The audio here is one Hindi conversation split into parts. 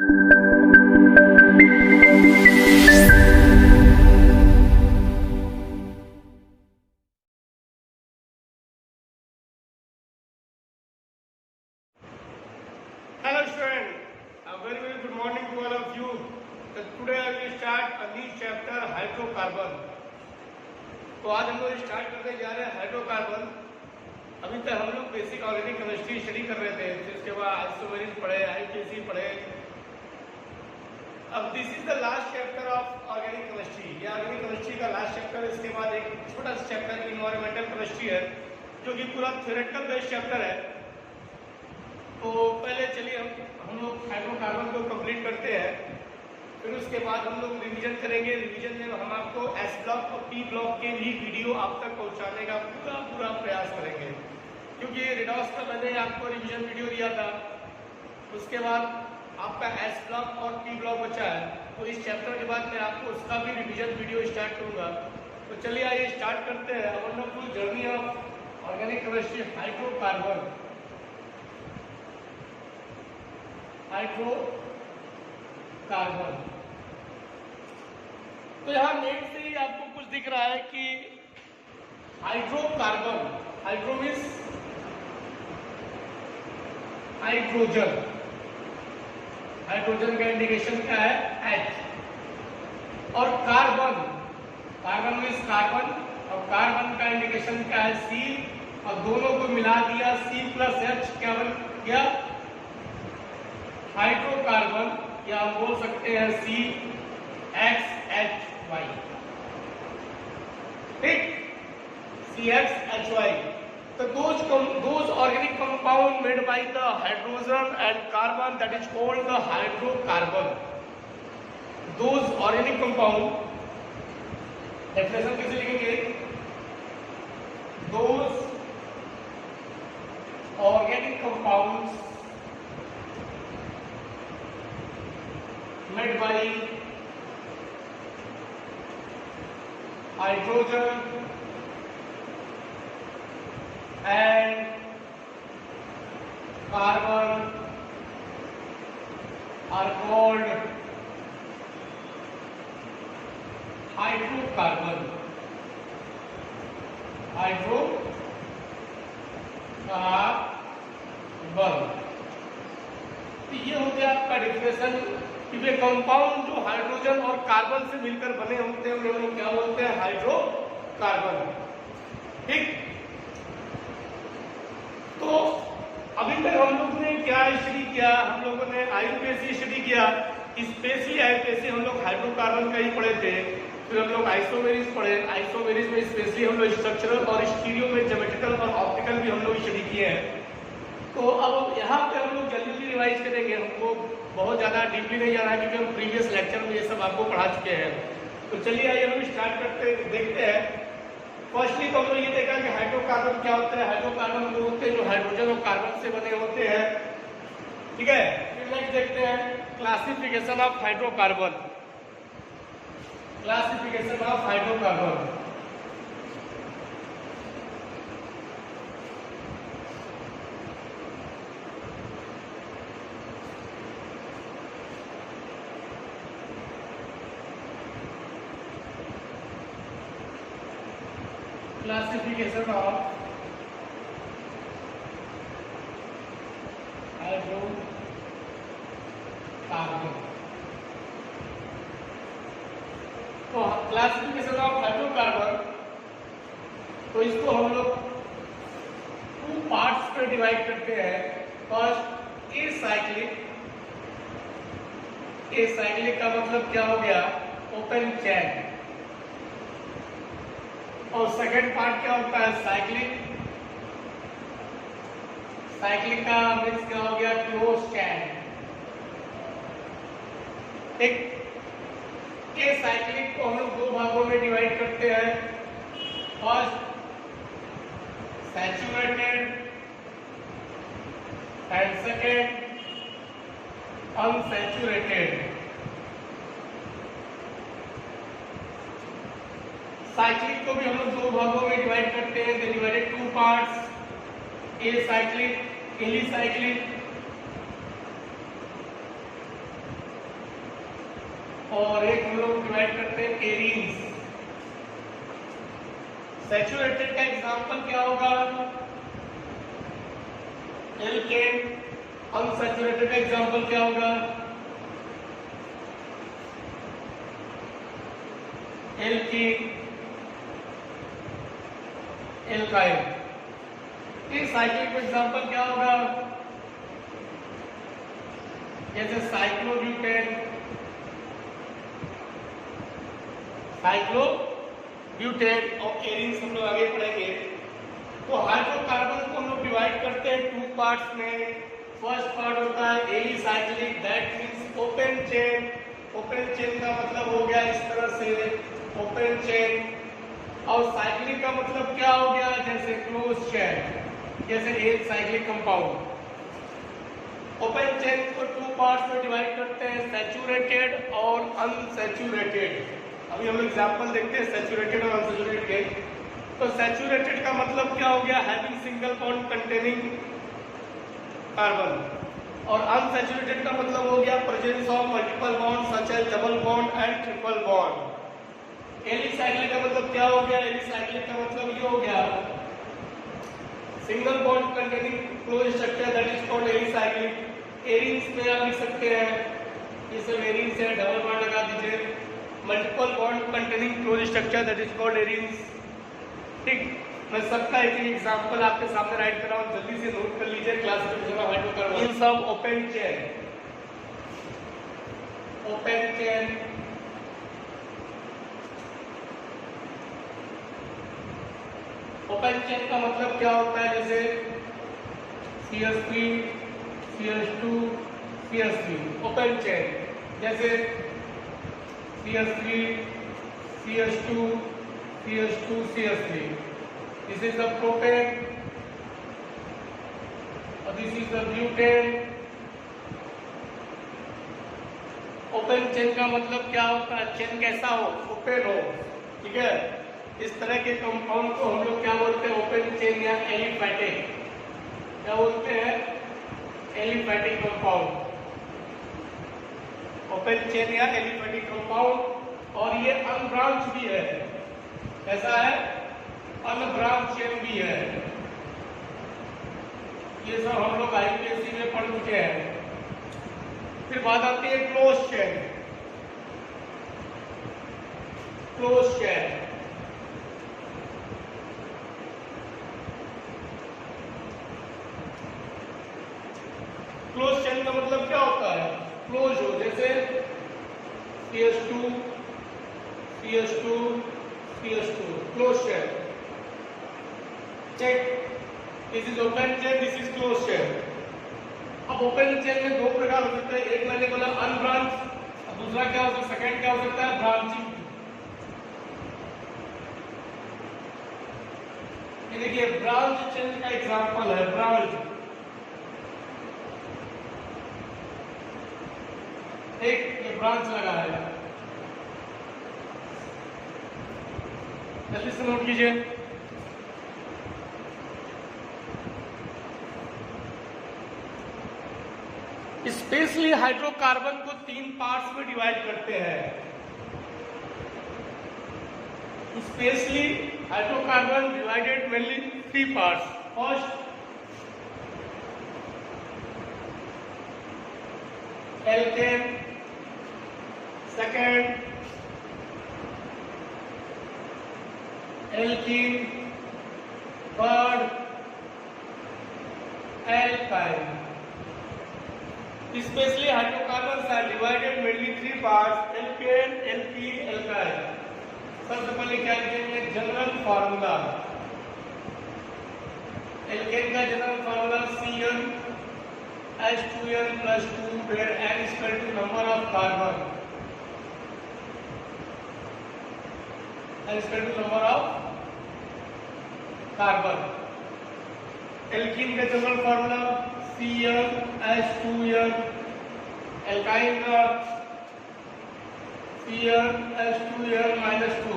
Hello students, a very good morning to all of you. Today I will start a new chapter hydrocarbon. तो आज हम लोग स्टार्ट करने जा रहे हैं हाइड्रोकार्बन। अभी तक हम लोग बेसिक ऑर्गेनिक केमिस्ट्री स्टडी कर रहे थे, फिर इसके बाद आइसोमेरिज पढ़े, आईपीसी पढ़े। अब this is the last chapter of organic chemistry. ये ऑर्गेनिक केमिस्ट्री का लास्ट चैप्टर। इसके बाद एक छोटा सा चैप्टर इन्वायरमेंटल केमिस्ट्री है, जो कि पूरा थ्योरेटिकल बेस्ड चैप्टर है। तो पहले चलिए हम लोग हाइड्रोकार्बन को कंप्लीट करते हैं, फिर उसके बाद हम लोग रिवीजन करेंगे। रिवीजन में हम आपको एस ब्लॉक और पी ब्लॉक के भी वीडियो आप तक पहुंचाने का पूरा प्रयास करेंगे, क्योंकि रिडॉस का मैंने आपको रिवीजन वीडियो दिया था। उसके बाद आपका एस ब्लॉक और पी ब्लॉक बचा है, तो इस चैप्टर के बाद मैं आपको उसका भी रिवीजन वीडियो स्टार्ट करूँगा। तो चलिए आइए स्टार्ट करते हैं wonderful journey of organic chemistry hydrocarbon. Hydrocarbon, तो यहाँ नेट से ही आपको कुछ दिख रहा है कि hydrocarbon, hydro means hydrogen. Hydrogen का इंडिकेशन क्या है? H। और कार्बन, कार्बन मीन्स कार्बन, और कार्बन का इंडिकेशन क्या है? C। और दोनों को मिला दिया C+H, क्या बन गया? हाइड्रोकार्बन, या हम बोल सकते हैं CXHY। ठीक, CXHY। तो those organic compound made by the hydrogen and carbon, that is called the hydrocarbon. Those organic compound, definition कैसे लिखेंगे? Those organic compounds made by hydrogen and carbon are called hydrocarbon। तो ये हो गया आपका डिफिनेशन कि वे कंपाउंड जो हाइड्रोजन और कार्बन से मिलकर बने होते हैं उन्हें क्या बोलते हैं? हाइड्रोकार्बन। ठीक, तो अभी तक हम लोग ने क्या स्टडी किया? हम लोगों ने आईयूपीएसी स्टडी किया। स्पेशली आईयूपीएसी हम लोग हाइड्रोकार्बन का ही पढ़े थे। फिर हम लोग आइसोमेरिज पढ़े। आइसोमेरिज में स्पेशली हम लोग स्ट्रक्चरल और स्टीरियो में ज्योमेट्रिकल और ऑप्टिकल भी हम लोग स्टडी किए हैं। तो अब यहाँ पे हम लोग जल्दी रिवाइज करेंगे। हमको बहुत ज़्यादा डीपली नहीं जाना है, क्योंकि हम प्रीवियस लेक्चर में ये सब आपको पढ़ा चुके हैं। तो चलिए आइए हम स्टार्ट करते देखते हैं। फर्स्टली तो हम लोग ये देखा कि हाइड्रोकार्बन क्या होता है। हाइड्रोकार्बन वो होते हैं जो हाइड्रोजन और कार्बन से बने होते हैं। ठीक है, फिर नेक्स्ट देखते हैं classification of hydrocarbon. Classification of hydrocarbon, classification of hydrocarbon। तो क्लासिफिकेशन ऑफ हाइड्रोकार्बन, तो इसको हम लोग 2 पार्ट्स पे डिवाइड करते हैं। First a cyclic. A cyclic का मतलब क्या हो गया? ओपन चैन। और सेकेंड पार्ट क्या होता है? साइक्लिक। साइक्लिक का मीन्स क्या हो गया? क्लोज चैन। एक के साइक्लिक को हम लोग 2 भागों में डिवाइड करते हैं। First saturated and second unsaturated. Cyclic को भी हम लोग 2 भागों में डिवाइड करते हैं। They divided 2 parts, a cyclic, alicyclic. और एक हम लोग डिवाइड करते हैं एरीन्स। सैचुरेटेड का एग्जांपल क्या होगा? एल्केन। अनसैचुरेटेड का एग्जांपल क्या होगा? Alkene, alkyne. इस साइक्लिक का एग्जांपल क्या होगा? जैसे साइक्लोब्यूटेन, साइक्लोब्यूटेन और एरीन्स हम लोग आगे पढ़ेंगे। तो हाइड्रोकार्बन को हम लोग डिवाइड करते हैं टू पार्ट्स में। फर्स्ट पार्ट होता है alicyclic, that means open chain. Open chain का मतलब हो गया इस तरह से ओपन चेन, और साइक्लिक का मतलब क्या हो गया? जैसे क्लोज चेन, जैसे एक साइक्लिक कंपाउंड। ओपन चेन को टू पार्ट्स में डिवाइड करते हैं, सैचुरेटेड और अनसैचुरेटेड। अभी हम एग्जांपल देखते हैं सैचुरेटेड और अनसैचुरेटेड। तो सैचुरेटेड का मतलब क्या हो गया? Having single bond containing carbon. और अनसैचुरेटेड का मतलब हो गया presence of multiple bond such as double bond and triple bond. Alicyclic का मतलब क्या हो गया? एलिसाइक्लिक का मतलब ये हो गया single bond containing close structure, that is called alicyclic. Arenes में आप लिख सकते हैं, ये सब एरीन्स है, डबल बॉन्ड लगा दीजिए। Multiple bond containing close structure, that is called arenes. ठीक, मैं सबका एक एग्जांपल आपके सामने राइट कर रहा हूं, जल्दी से नोट कर लीजिए। क्लासिफिकेशन ऑफ हाइड्रोकार्बन इन सब open chain. Open chain, open chain का मतलब क्या होता है? जैसे CH3, CH2, CH3 open chain. जैसे CH3, CH2, CH2, CH3, this is the propane और this is the butane। Open chain का मतलब क्या होता है? चेन कैसा हो? ओपन हो, ठीक है। इस तरह के कंपाउंड को हम लोग क्या बोलते हैं? ओपन चेन या एलिफैटिक। क्या बोलते हैं? एलिफैटिक कंपाउंड, ओपन चेन या एलिफैटिक कंपाउंड। और ये अनब्रांच भी है। कैसा है? अनब्रांच चेन भी है। ये सब हम लोग IUPAC में पढ़ चुके हैं। फिर बात आती है close chain. Close chain, close chain का मतलब क्या होता है? क्लोज हो, जैसे CH2, CH2, CH2 close chain. Check, this is open chain, this is close chain. अब ओपन चेन में दो प्रकार हो सकते हैं, एक मैंने बोला अनब्रांच, और दूसरा क्या हो सकता है? सेकंड क्या हो सकता है? ब्रांचिंग। ये देखिए ब्रांच चेन का एग्जांपल है, ब्रांच। एक ये ब्रांच लगा है, जल्दी से नोट कीजिए। स्पेशली हाइड्रोकार्बन को तीन पार्ट्स में डिवाइड करते हैं। Specially hydrocarbon divided mainly three parts. First alkane, second alkene, third alkyne. Especially hydrocarbons are divided mainly three parts: alkane, alkene, alkyne। सबसे पहले क्या लिखेंगे? General formula. एल्केन का general formula CnH2n+2 where n is equal to number of carbon, n is equal to number of carbon। Alkene का जनरल फार्मूला CnH2n, एल्काइन का CnH2n-2।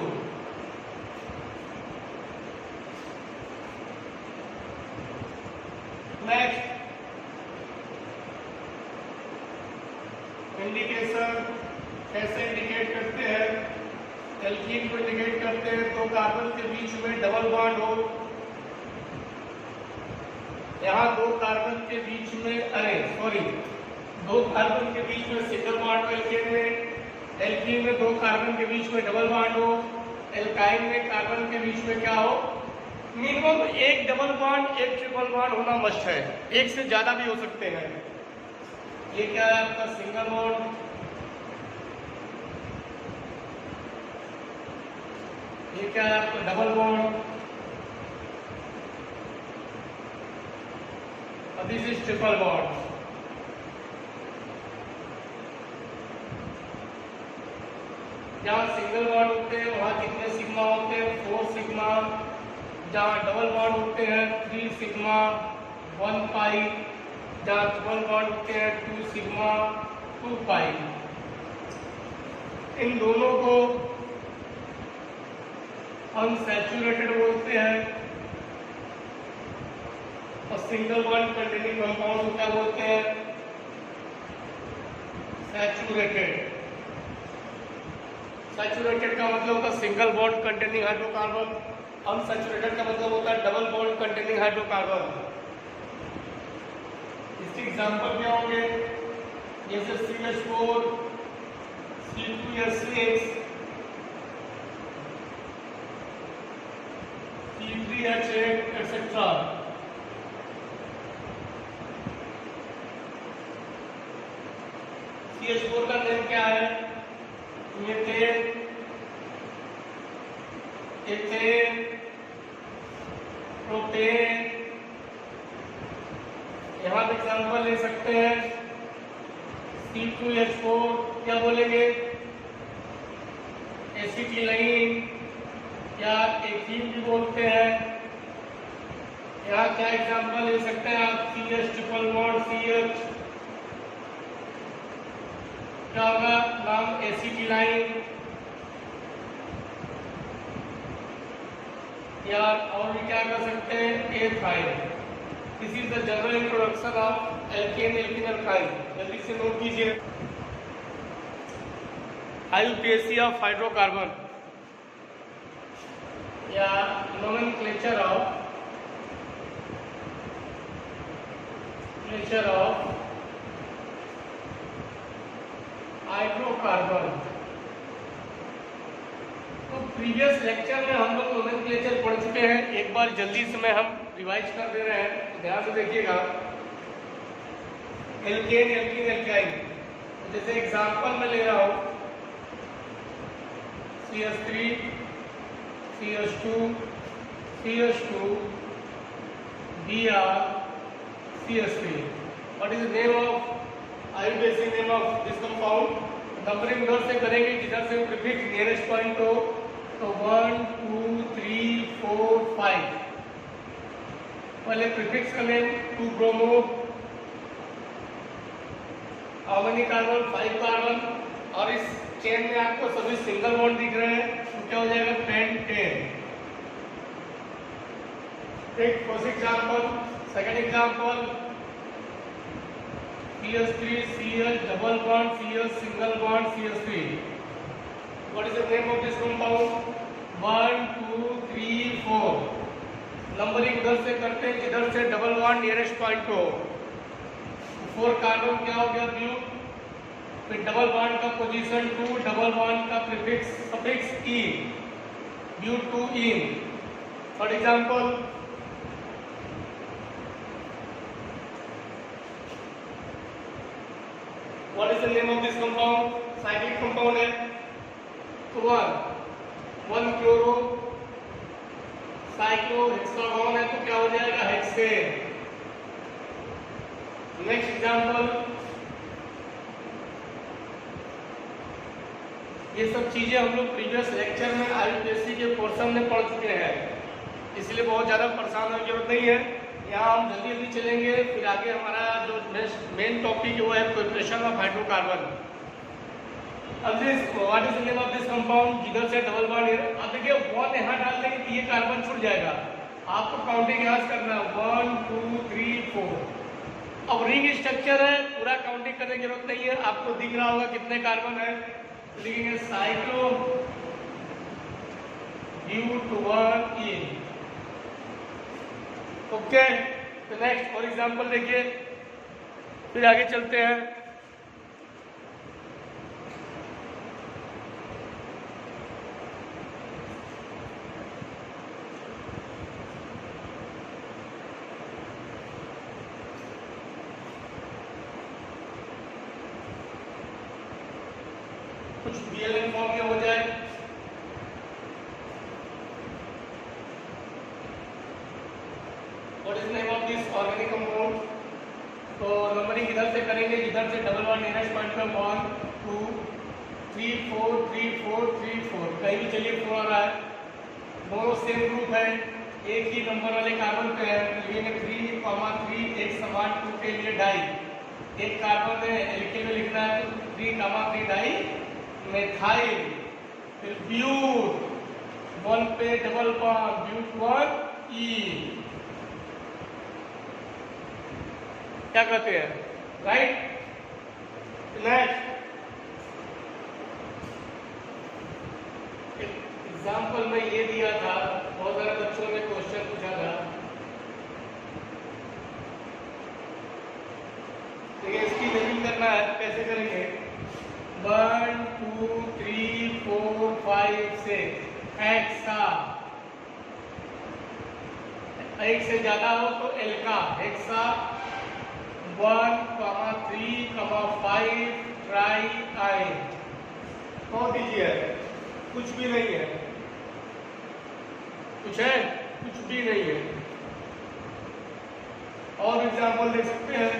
नेक्स्ट इंडिकेशन कैसे इंडिकेट करते हैं? एल्कीन को इंडिकेट करते हैं दो कार्बन के बीच में डबल बॉन्ड हो। यहाँ दो कार्बन के बीच में दो कार्बन के बीच में सिंगल बॉन्ड हो एल्कीन में दो कार्बन के बीच में डबल बॉन्ड हो, एल्काइन में कार्बन के बीच में क्या हो, मिनिमम एक डबल बॉन्ड एक ट्रिपल बॉन्ड होना मस्ट है, एक से ज्यादा भी हो सकते हैं। ये क्या है आपका सिंगल बॉन्ड, ये क्या है आपका डबल बॉन्ड, और दिस इज ट्रिपल बॉन्ड। जहाँ सिंगल बॉन्ड होते हैं वहाँ कितने सिग्मा होते हैं? 4 सिग्मा। जहाँ डबल बॉन्ड होते हैं 3 सिग्मा 1 पाई। जहाँ ट्रिपल बॉन्ड होते हैं 2 सिग्मा 2 पाई। इन दोनों को अनसैचुरेटेड बोलते हैं और सिंगल बॉन्ड कंटेनिंग कंपाउंड को क्या बोलते हैं? सैचुरेटेड। सैचुरेटेड का मतलब होता है single bond containing hydrocarbon, unsaturated का मतलब होता है डबल बॉन्ड कंटेनिंग हाइड्रोकार्बन। इसके एग्जांपल क्या होंगे? जैसे CH4, C2H6, C3H8 etc. CH4 का नेम क्या है? Methane, ethane, propane. यहाँ पे एग्जाम्पल ले सकते हैं C2H4 क्या बोलेंगे? एसिटिलाइन या एथीन भी बोलते हैं। यहाँ क्या एग्जाम्पल ले सकते हैं आप? CH ट्रिपल बॉन्ड CH क्या होगा नाम? एसिटिलाइन। या और भी क्या कर सकते हैं? Ethyne. This is the general introduction of alkene alkyne. जल्दी से नोट कीजिए। IUPAC ऑफ हाइड्रोकार्बन या नोमेनक्लेचर ऑफ हाइड्रोकार्बन। तो प्रीवियस लेक्चर में हम लोग नोमेनक्लेचर पढ़ चुके हैं, एक बार जल्दी से मैं हम रिवाइज कर दे रहे हैं, तो ध्यान से देखिएगा। एल्केन, एल्कीन, एल्काइन, जैसे एग्जांपल में ले रहा हूं CH3, CH2, CH2, Br, CH3. What is the name of IUPAC name of this compound? Numbering उधर से करेंगे जिधर से प्रीफिक्स नियरेस्ट पॉइंट हो, तो 1 2 3 4 5। पहले प्रीफिक्स का name 2 bromo, how many carbon? 5 carbon. और इस चेन में आपको सभी सिंगल बॉन्ड दिख रहे हैं, तो क्या हो जाएगा? पेंटेन। एक first example. Second example CH3 CH double bond CH single bond CH3. What is the name of this compound? 1 2 3 4। Numbering उधर से करते हैं जिधर से डबल बॉन्ड नियरेस्ट पॉइंट हो। 4 कार्बन क्या हो गया? ब्यूट। फिर डबल बॉन्ड का पोजीशन 2, डबल बॉन्ड का प्रीफिक्स सफिक्स ई, ब्यूट 2 इन। For example what is the name of this compound? cyclic compound है, तो 1 क्लोरो साइक्लोहेक्सागोन है, तो क्या हो जाएगा? हेक्सेन। Next example. ये सब चीजें हम लोग प्रीवियस लेक्चर में IUPAC के पोर्शन में पढ़ चुके हैं, इसलिए बहुत ज़्यादा परेशान होने की जरूरत नहीं है। यहाँ हम जल्दी जल्दी चलेंगे, फिर आगे हमारा जो मेन टॉपिक है वो है प्रिपरेशन ऑफ हाइड्रोकार्बन। अब this what is the name of this compound? जिधर से डबल बॉन्ड है, अब देखिए 1 यहाँ डाल देंगे तो ये कार्बन छूट जाएगा। आपको काउंटिंग यहाँ से करना है 1 2 3 4। अब रिंग स्ट्रक्चर है, पूरा काउंटिंग करने की जरूरत नहीं है, आपको दिख रहा होगा कितने कार्बन है। लिखेंगे साइक्लोब्यूटेन। ओके, तो नेक्स्ट और एग्जांपल देखिए, फिर आगे चलते हैं। कुछ BLN फॉर्म में हो जाए। What is name of this organic compound? तो नंबरिंग इधर से करेंगे, इधर से डबल वन नियरेस्ट पॉइंट पे 1 2 3 4 3 4 3 4, कहीं भी चलिए 4 आ रहा है। दोनों सेम ग्रुप है, एक ही नंबर वाले कार्बन पे है, लिखेंगे 3,3 एक समान 2 के लिए डाई। एक कार्बन है एल्केन में लिखना है, तो 3,3 डाई मेथाइल। फिर ब्यूट 1 पे डबल बॉन्ड, ब्यूट 1 ई, क्या कहते हैं, राइट। नेक्स्ट एग्जाम्पल में ये दिया था, बहुत सारे बच्चों ने क्वेश्चन पूछा था। देखिए इसकी लेबलिंग करना है, कैसे करेंगे? 1 2 3 4 5 6 हेक्सा, एक से ज्यादा हो तो एल्का, हेक्सा 1, 3, 5 ट्राई आइन। कौन दीजिए? कुछ भी नहीं है, कुछ है? कुछ भी नहीं है। और एग्जाम्पल देख सकते हैं,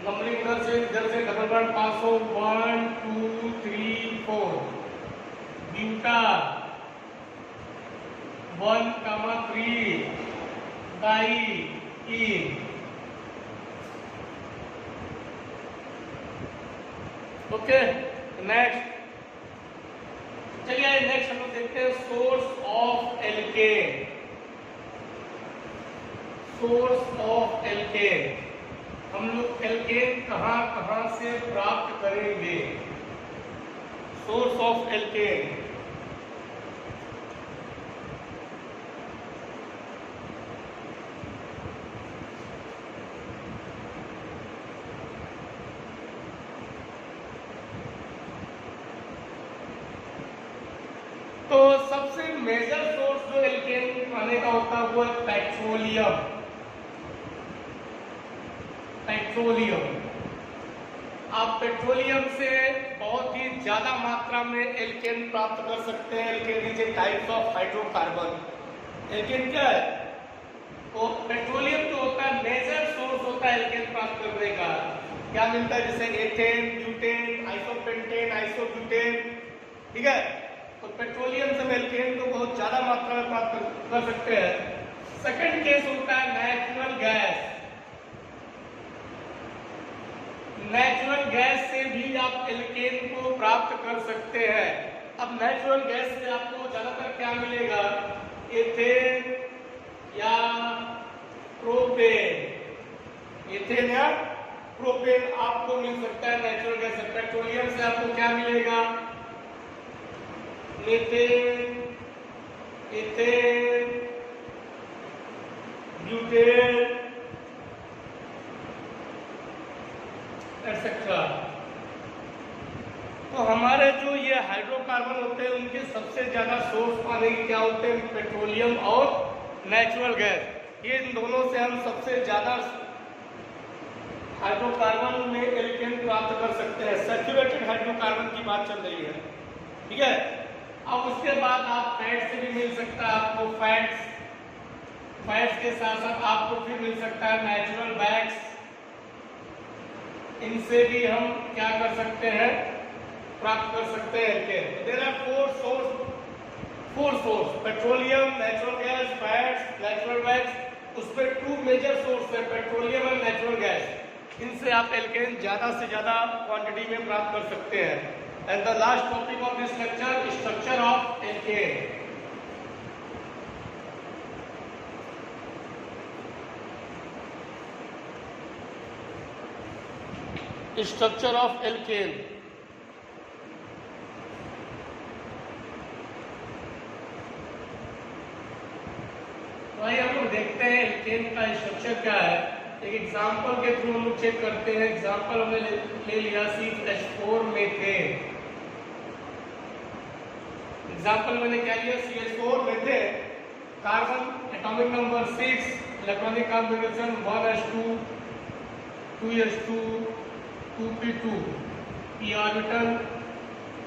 नंबरिंग इधर से डबल बॉन्ड पास हो, 1 2 3 4, ब्यूटा 1, 3 डाई इन। ओके, नेक्स्ट चलिए नेक्स्ट हम लोग देखते हैं source of alkene. Source of alkene, हम लोग एल्केन कहां से प्राप्त करेंगे? सोर्स ऑफ एल्केन, तो सबसे मेजर सोर्स जो एल्केन पाने का होता है वो है पेट्रोलियम। पेट्रोलियम, आप पेट्रोलियम से बहुत ही ज्यादा मात्रा में एल्केन प्राप्त कर सकते हैं। Alkane is a types of hydrocarbon. Alkane क्या है? तो पेट्रोलियम जो होता है मेजर सोर्स होता है एल्केन प्राप्त करने का। क्या मिलता है? जैसे एथेन, ब्यूटेन, आइसोपेंटेन, आइसोब्यूटेन, ठीक है। तो पेट्रोलियम से एल्केन को बहुत ज्यादा मात्रा में प्राप्त कर सकते हैं। सेकंड केस होता है नेचुरल गैस। नेचुरल गैस से भी आप एल्केन को प्राप्त कर सकते हैं। अब नेचुरल गैस से आपको ज्यादातर क्या मिलेगा? एथेन या प्रोपेन। एथेन या प्रोपेन आपको मिल सकता है नेचुरल गैस से। पेट्रोलियम से आपको क्या मिलेगा? Methane, ethane, butane etcetera. तो हमारे जो ये हाइड्रोकार्बन होते हैं उनके सबसे ज्यादा सोर्स पाने के क्या होते हैं? पेट्रोलियम और नेचुरल गैस। ये इन दोनों से हम सबसे ज्यादा हाइड्रोकार्बन में एल्केन प्राप्त कर सकते हैं। सैचुरेटेड हाइड्रोकार्बन की बात चल रही है, ठीक है। अब उसके बाद आप फैट से भी मिल सकता है आपको, फैट्स के साथ साथ आपको फिर मिल सकता है नेचुरल बैग्स। इनसे भी हम क्या कर सकते हैं? प्राप्त कर सकते हैं alkane. There are four source, petroleum, natural gas, fats, natural bags. उसमें 2 मेजर सोर्स है, पेट्रोलियम और नेचुरल गैस। इनसे आप एल्केन ज्यादा से ज्यादा क्वांटिटी में प्राप्त कर सकते हैं। And the last topic of this lecture is structure of alkane. Structure of alkene. तो आइए हम लोग देखते हैं एल्केन का स्ट्रक्चर क्या है। एक एग्जांपल के थ्रू हम लोग चेक करते हैं। एग्जांपल हमने ले लिया CH4 मेथेन। एग्जांपल मैंने क्या लिया, CH4 methane, carbon atomic number 6, electronic configuration 1s2 2s2 2p2, p orbital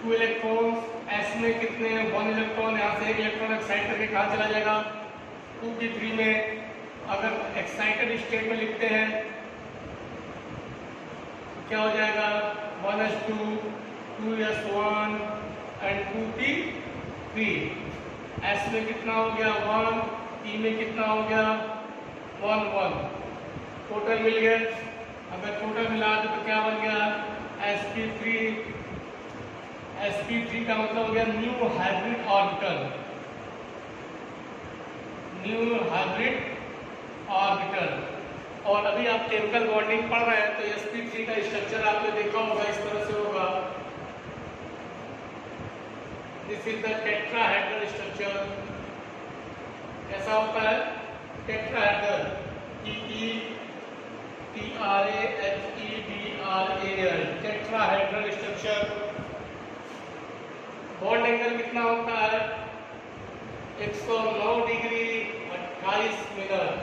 2 electrons, s में कितने हैं 1 इलेक्ट्रॉन, यहाँ से 1 इलेक्ट्रॉन एक्साइट करके कहाँ चला जाएगा 2p3 में। अगर एक्साइटेड स्टेट में लिखते हैं क्या हो जाएगा 1s2 2s1 and 2p3। s में कितना हो गया 1, p में कितना हो गया 1 1, टोटल मिल गया। अगर टोटल मिला दे तो क्या बन गया sp3। sp3 का मतलब हो गया new hybrid orbital, new hybrid orbital. और अभी आप केमिकल बॉन्डिंग पढ़ रहे हैं तो sp3 का स्ट्रक्चर आपने देखा होगा, इस तरह से होगा। This is the tetrahedral structure. कैसा होता है tetrahedral, TETRAHEDRAL, tetrahedral structure. Bond angle कितना होता है 109 डिग्री 28 मिनट,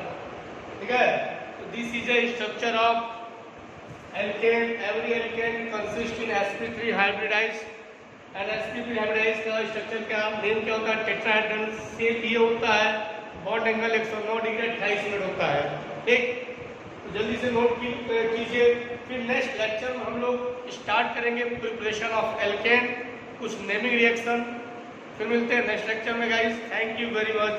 ठीक है। तो this is a structure of alkane. Every alkane consist in sp3 hybridized, and sp3 hybridized का स्ट्रक्चर क्या नेम क्या होता है टेट्राहेड्रल। शेप ये होता है, बॉन्ड एंगल 109 डिग्री 28 मिनट होता है, ठीक। तो जल्दी से नोट कीजिए। फिर नेक्स्ट लेक्चर में हम लोग स्टार्ट करेंगे प्रिपरेशन ऑफ एल्केन, कुछ नेमिंग रिएक्शन। फिर मिलते हैं नेक्स्ट लेक्चर में guys. Thank you very much.